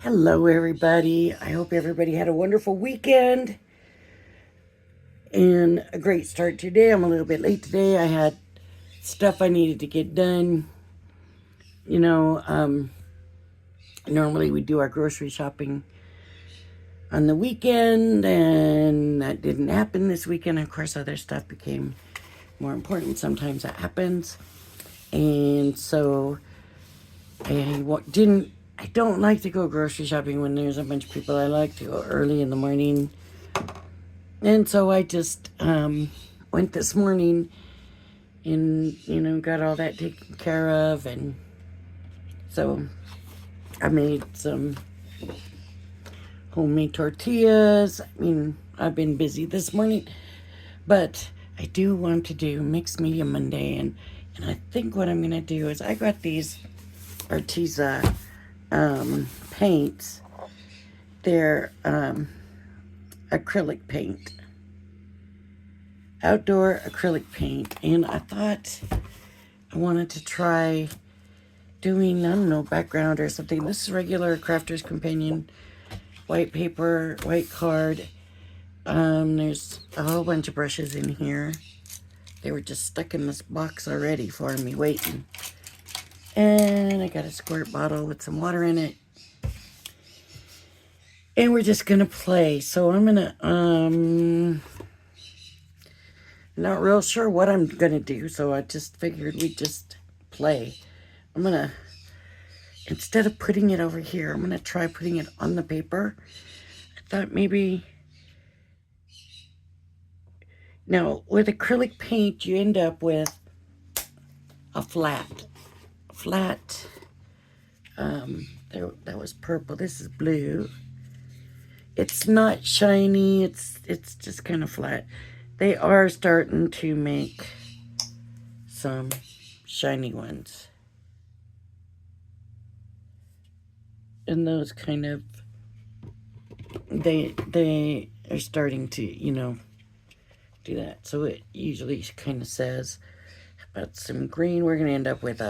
Hello, everybody. I hope everybody had a wonderful weekend and a great start today. I'm a little bit late today. I had stuff I needed to get done. You know, normally we do our grocery shopping on the weekend, and that didn't happen this weekend. Of course, other stuff became more important. Sometimes that happens. And so I don't like to go grocery shopping when there's a bunch of people. I like to go early in the morning. And so I just went this morning and, got all that taken care of. And so I made some homemade tortillas. I mean, I've been busy this morning, but I do want to do Mixed Media Monday. And I think what I'm going to do is I got these Arteza paints. They're acrylic paint. Outdoor acrylic paint. And I thought I wanted to try doing, I don't know, background or something. This is regular Crafter's Companion. White paper, white card. There's a whole bunch of brushes in here. They were just stuck in this box already for me, waiting. And I got a squirt bottle with some water in it. And we're just gonna play. So I'm gonna, not real sure what I'm gonna do, so I just figured we'd just play. I'm gonna, instead of putting it over here, I'm gonna try putting it on the paper. I thought maybe, now with acrylic paint, you end up with a flat, there, that was purple, this is blue. It's not shiny, it's just kind of flat. They are starting to make some shiny ones. And those kind of, they are starting to, do that. So it usually kind of says about some green. We're going to end up with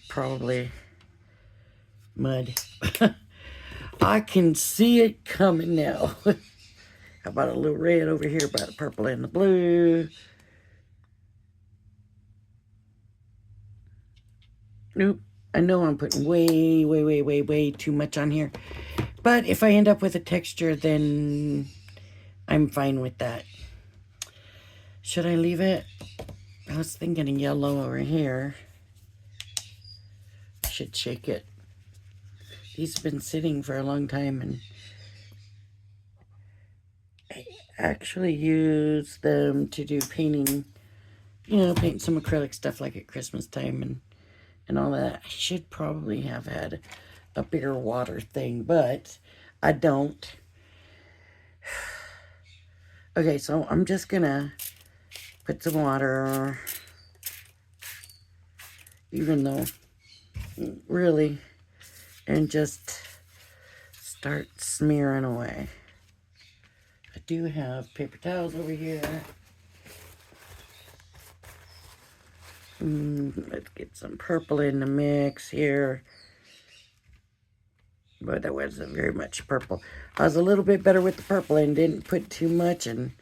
probably mud. I can see it coming now. How about a little red over here, about the purple and the blue. Nope. I know I'm putting way too much on here. But if I end up with a texture, then I'm fine with that. Should I leave it? I was thinking yellow over here. I should shake it. These have been sitting for a long time, and I actually use them to do painting, paint some acrylic stuff like at Christmas time and all that. I should probably have had a bigger water thing, but I don't. Okay, so I'm just gonna put some water, even though, really, and just start smearing away. I do have paper towels over here. Let's get some purple in the mix here. But that wasn't very much purple. I was a little bit better with the purple and didn't put too much, and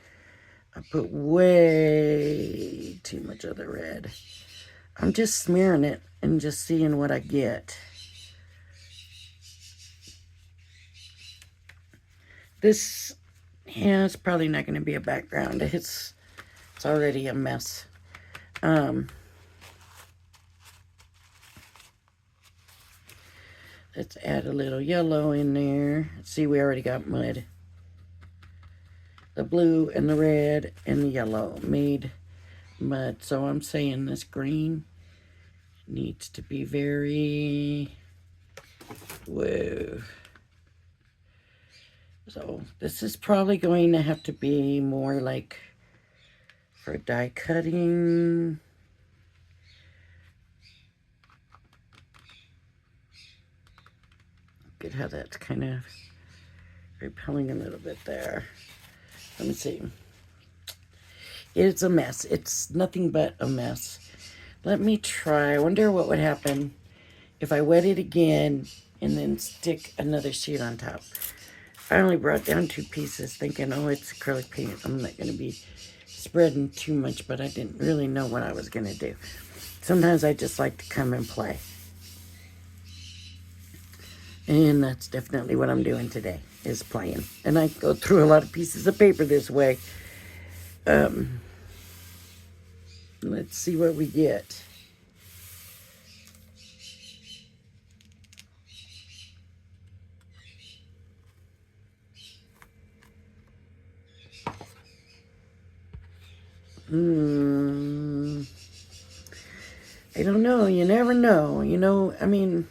I put way too much of the red. I'm just smearing it and just seeing what I get. This, yeah, it's probably not going to be a background. It's already a mess. Let's add a little yellow in there. See, we already got mud. The blue and the red and the yellow made mud. So I'm saying this green needs to be very, whoa. So this is probably going to have to be more like for die cutting. Look at how that's kind of repelling a little bit there. Let me see. It's a mess. It's nothing but a mess. Let me try. I wonder what would happen if I wet it again and then stick another sheet on top. I only brought down 2 pieces thinking, oh, it's acrylic paint. I'm not going to be spreading too much, but I didn't really know what I was going to do. Sometimes I just like to come and play. And that's definitely what I'm doing today, is playing. And I go through a lot of pieces of paper this way. Let's see what we get. I don't know. You never know. You know, I mean,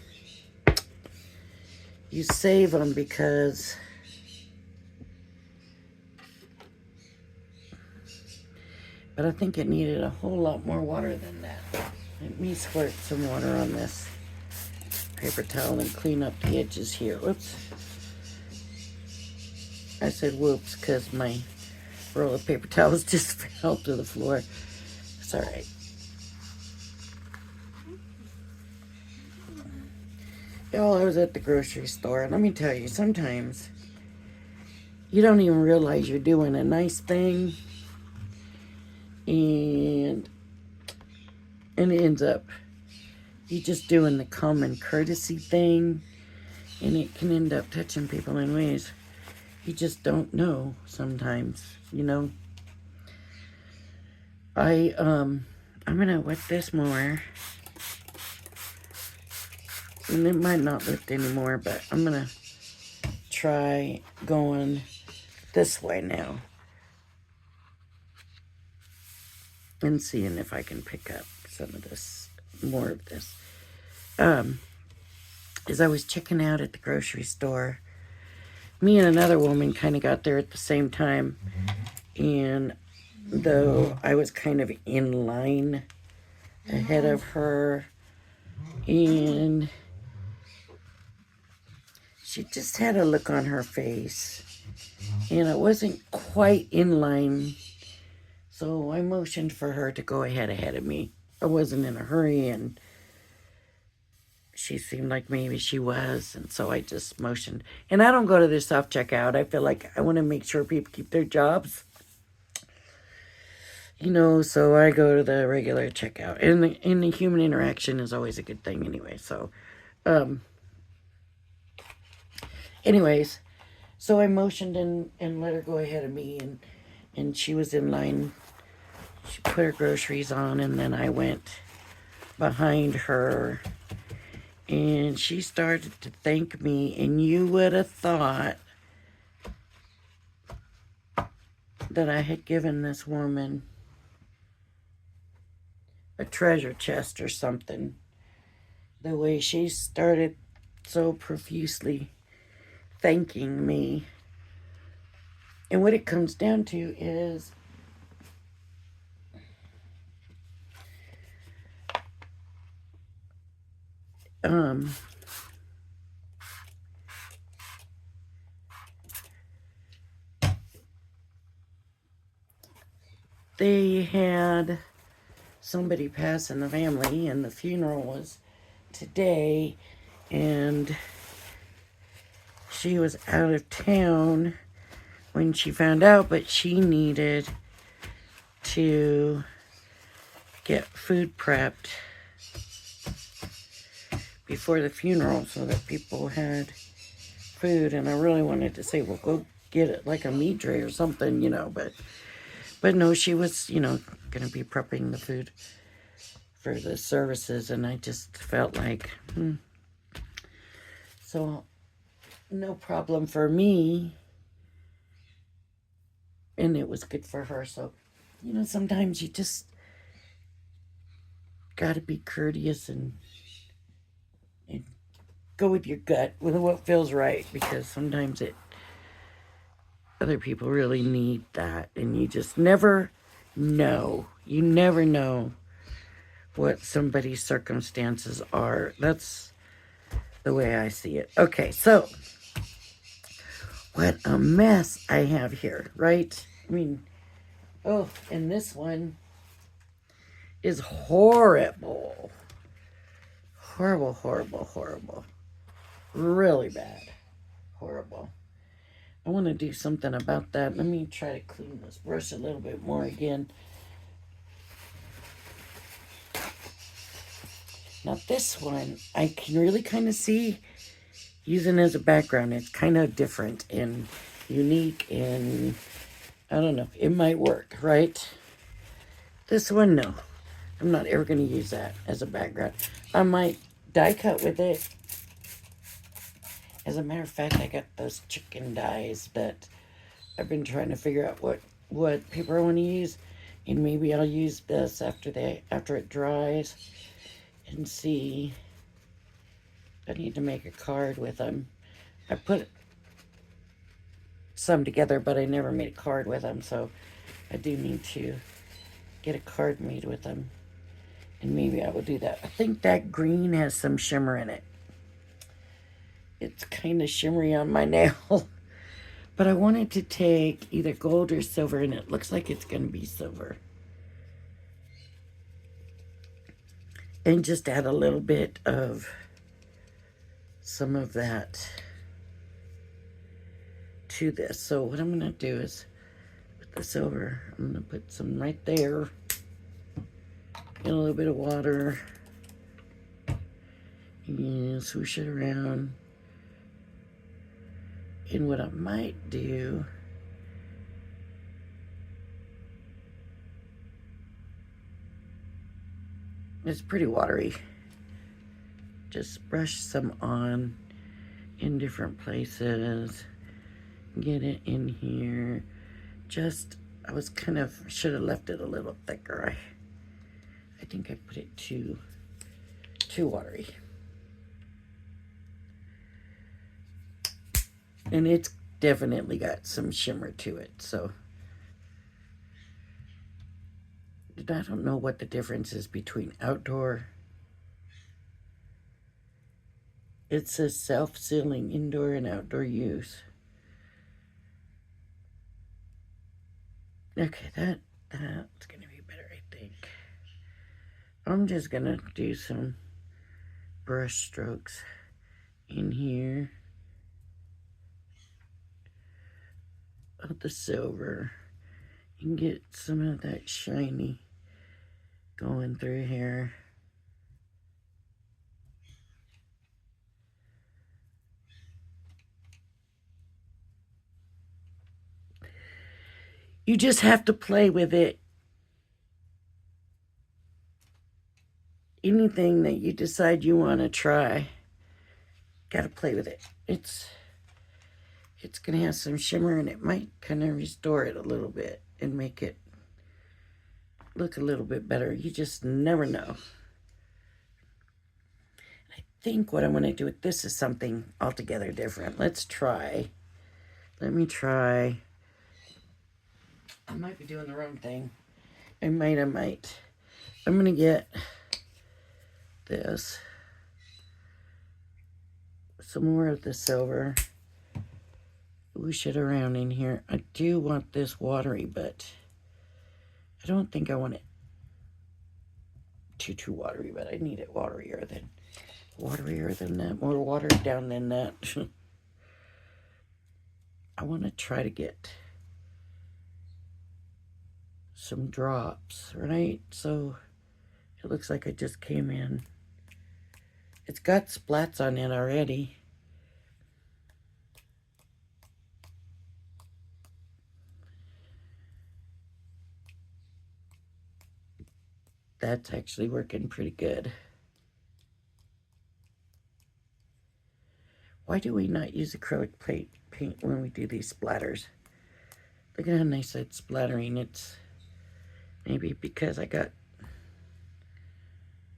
you save them because but I think it needed a whole lot more water than that. Let me squirt some water on this paper towel and clean up the edges here. Whoops. I said whoops because my roll of paper towels just fell to the floor. It's all right. Y'all, I was at the grocery store, and let me tell you, sometimes you don't even realize you're doing a nice thing, and it ends up you just doing the common courtesy thing, and it can end up touching people in ways you just don't know sometimes, you know. I'm gonna wet this more. And it might not lift anymore, but I'm gonna try going this way now and seeing if I can pick up some of this, more of this. As I was checking out at the grocery store, me and another woman kind of got there at the same time, and though I was kind of in line ahead of her, and she just had a look on her face, and I wasn't quite in line, so I motioned for her to go ahead of me. I wasn't in a hurry, and she seemed like maybe she was, and so I just motioned. And I don't go to the self-checkout. I feel like I want to make sure people keep their jobs, you know, so I go to the regular checkout. And the human interaction is always a good thing anyway, so... Anyways, so I motioned and let her go ahead of me, and she was in line. She put her groceries on, and then I went behind her, and she started to thank me, and you would have thought that I had given this woman a treasure chest or something. The way she started so profusely thanking me. And what it comes down to is they had somebody pass in the family, and the funeral was today, and she was out of town when she found out, but she needed to get food prepped before the funeral so that people had food. And I really wanted to say, well, go get it like a meat tray or something, you know, but no, she was, you know, going to be prepping the food for the services, and I just felt like, So, no problem for me, and it was good for her. So, you know, sometimes you just gotta be courteous and go with your gut, with what feels right, because sometimes other people really need that, and you just never know. You never know what somebody's circumstances are. That's the way I see it. Okay, so what a mess I have here, right? I mean, oh, and this one is horrible. Horrible, horrible, horrible. Really bad. Horrible. I want to do something about that. Let me try to clean this brush a little bit more again. Now this one, I can really kind of see using as a background. It's kind of different and unique and I don't know. It might work, right? This one, no. I'm not ever going to use that as a background. I might die cut with it. As a matter of fact, I got those chicken dyes that I've been trying to figure out what paper I want to use. And maybe I'll use this after it dries and see. I need to make a card with them. I put some together, but I never made a card with them, so I do need to get a card made with them. And maybe I will do that. I think that green has some shimmer in it. It's kind of shimmery on my nail. But I wanted to take either gold or silver, and it looks like it's going to be silver. And just add a little bit of some of that to this. So what I'm going to do is, with the silver, I'm going to put some right there. Get a little bit of water. And swoosh it around. And what I might do it's pretty watery. Just brush some on in different places. Get it in here. I was should have left it a little thicker. I think I put it too watery. And it's definitely got some shimmer to it, so. I don't know what the difference is between outdoor. It says self-sealing indoor and outdoor use. Okay, that's going to be better, I think. I'm just going to do some brush strokes in here of the silver and get some of that shiny going through here. You just have to play with it. Anything that you decide you want to try, gotta play with it. It's gonna have some shimmer and it might kind of restore it a little bit and make it look a little bit better. You just never know. I think what I'm going to do with this is something altogether different. Let me try. I might be doing the wrong thing. I might. I'm going to get this. Some more of the silver. Whoosh it around in here. I do want this watery, but I don't think I want it too watery, but I need it waterier than that, more watered down than that. I want to try to get some drops, right? So it looks like I just came in. It's got splats on it already. That's actually working pretty good. Why do we not use acrylic paint when we do these splatters? Look at how nice that's splattering. It's maybe because I got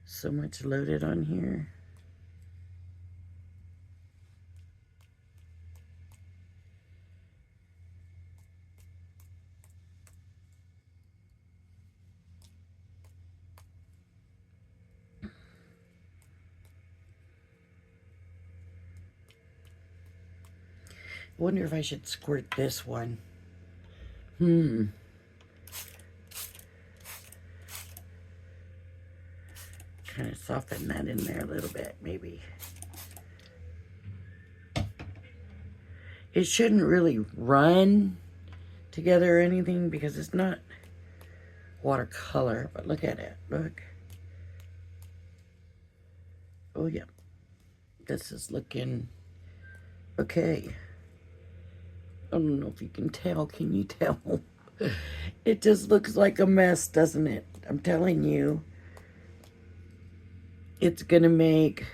so much loaded on here. I wonder if I should squirt this one. Kind kind of soften that in there a little bit, maybe. It shouldn't really run together or anything because it's not watercolor, but look at it. Look. Oh, yeah. This is looking okay. I don't know if you can tell. Can you tell? It just looks like a mess, doesn't it? I'm telling you. It's going to make,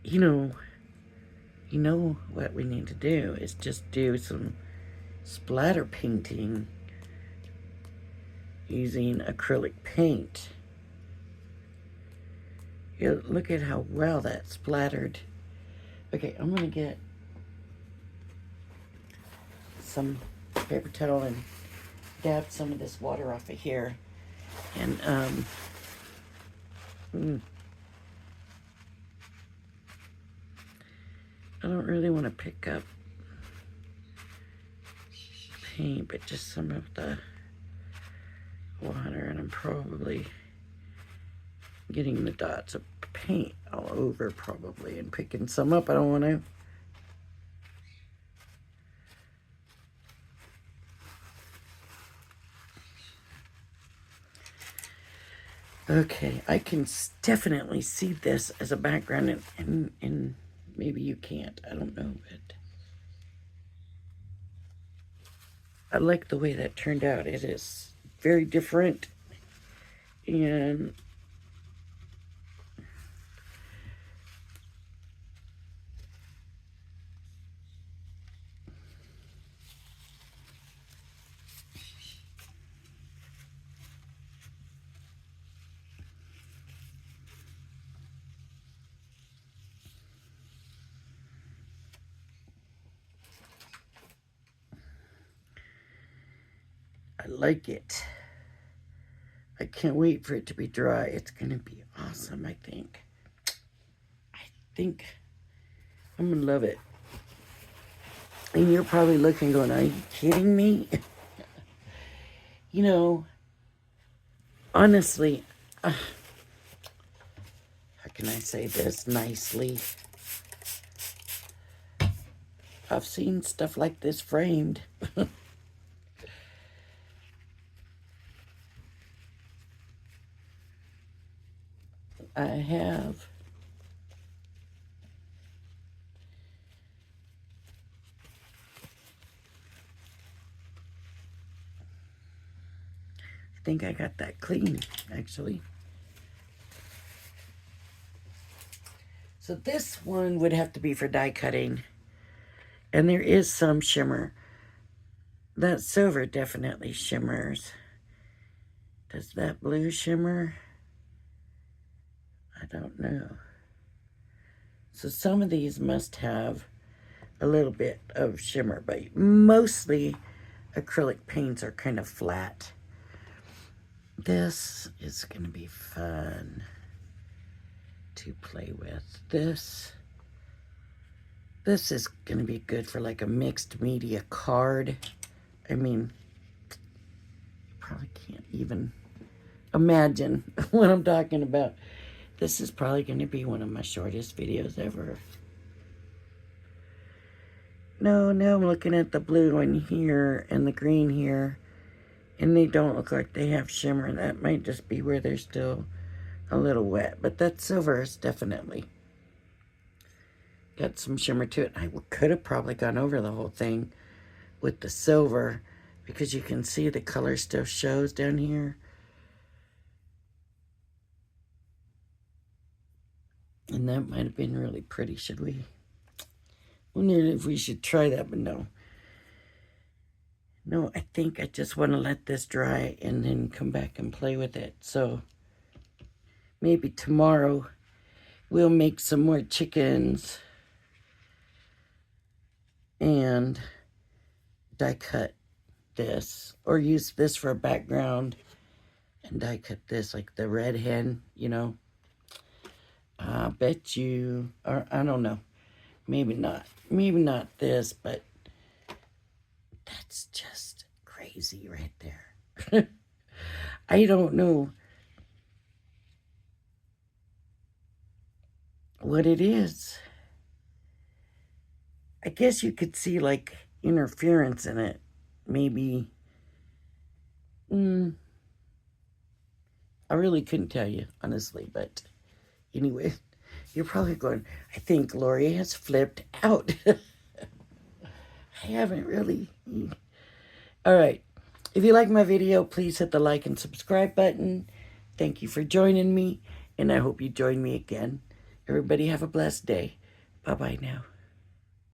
you know what we need to do is just do some splatter painting using acrylic paint. Look at how well that splattered. Okay, I'm going to get some paper towel and dab some of this water off of here. And, I don't really want to pick up paint, but just some of the water, and I'm probably getting the dots of paint all over probably and picking some up. I don't want to. Okay, I can definitely see this as a background, and maybe you can't. I don't know, but I like the way that turned out. It is very different, and I like it. I can't wait for it to be dry. It's going to be awesome, I think. I think I'm going to love it. And you're probably looking going, are you kidding me? You know, honestly, how can I say this nicely? I've seen stuff like this framed. I have. I think I got that clean, actually. So this one would have to be for die cutting. And there is some shimmer. That silver definitely shimmers. Does that blue shimmer? I don't know. So some of these must have a little bit of shimmer, but mostly acrylic paints are kind of flat. This is going to be fun to play with. This is going to be good for like a mixed media card. I mean, you probably can't even imagine what I'm talking about. This is probably going to be one of my shortest videos ever. No, now I'm looking at the blue one here and the green here, and they don't look like they have shimmer. That might just be where they're still a little wet, but that silver is definitely got some shimmer to it. I could have probably gone over the whole thing with the silver because you can see the color still shows down here. And that might have been really pretty. Should we? Wonder if we should try that, but no. No, I think I just want to let this dry and then come back and play with it. So maybe tomorrow we'll make some more chickens and die cut this, or use this for a background and die cut this, like the red hen, you know. I bet you, or I don't know, maybe not this, but that's just crazy right there. I don't know what it is. I guess you could see like interference in it. Maybe. I really couldn't tell you, honestly. But anyway, you're probably going, I think Lori has flipped out. I haven't really. All right. If you like my video, please hit the like and subscribe button. Thank you for joining me, and I hope you join me again. Everybody have a blessed day. Bye-bye now.